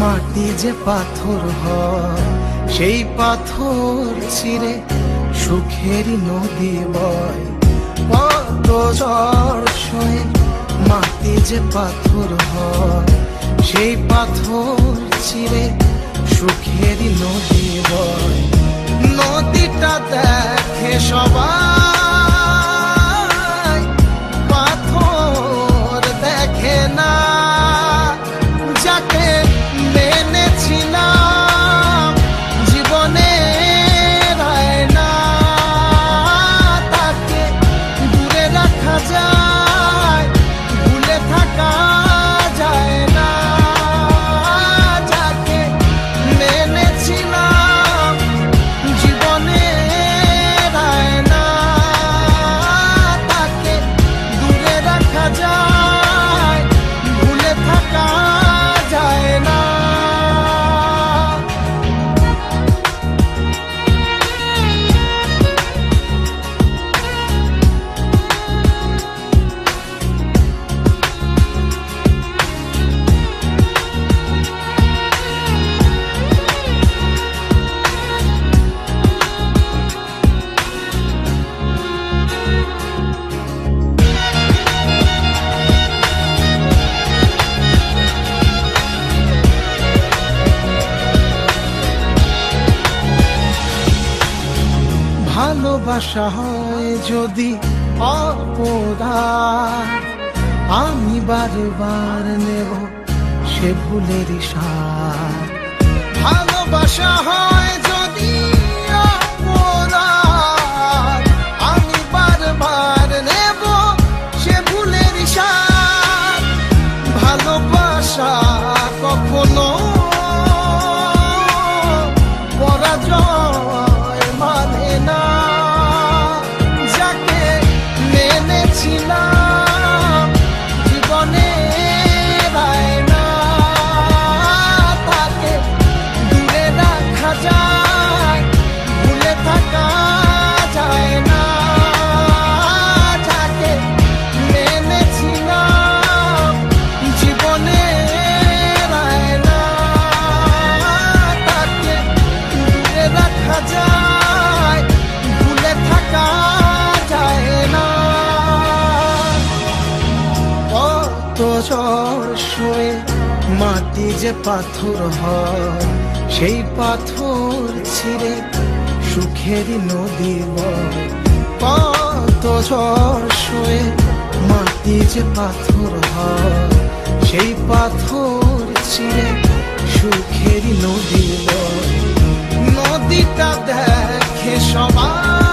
মাটি যে পাথর হয় সেই পাথর ছিঁড়ে সুখেরই নদী বয়। কত ঝড় সয়ে মাটি যে পাথর হয় সেই পাথর ছিঁড়ে সুখেরই নদী বয়। নদীটা দেখে সবাই, পাথর দেখে না। যাকে মেনেছিলাম জীবনে না, তাকে দূরে রাখা যায়, ভুলে থাকা যায় না। যাকে মেনেছিলাম জীবনে না, তাকে দূরে রাখা যায়, ভুলে থাকা যায় না। ভালোবাসা হয় যদি অপদার, আমি বারবার নেব সে ভুলের সার। ভালোবাসা হয় যদি অপদার, আমি বারবার নেব সে ভুলের সার। ভালোবাসা কখনো পরাজয় মানে না। যাকে মেনেছিলাম জীবনে না, তাকে দূরে রাখা যায়, ভুলে থাকা যায় না। যাকে মেনেছিলাম জীবনে না, তাকে দূরে রাখা যায়, ভুলে থাকা যায় না। কত ঝড় সয়ে মাটি যে পাথর হয় সেই পাথর ছিঁড়ে সুখেরই নদী বয়। কত ঝড় সয়ে মাটি যে পাথর হয় সেই পাথর ছিঁড়ে সুখেরই নদী বয়। নদীটা দেখে সবাই,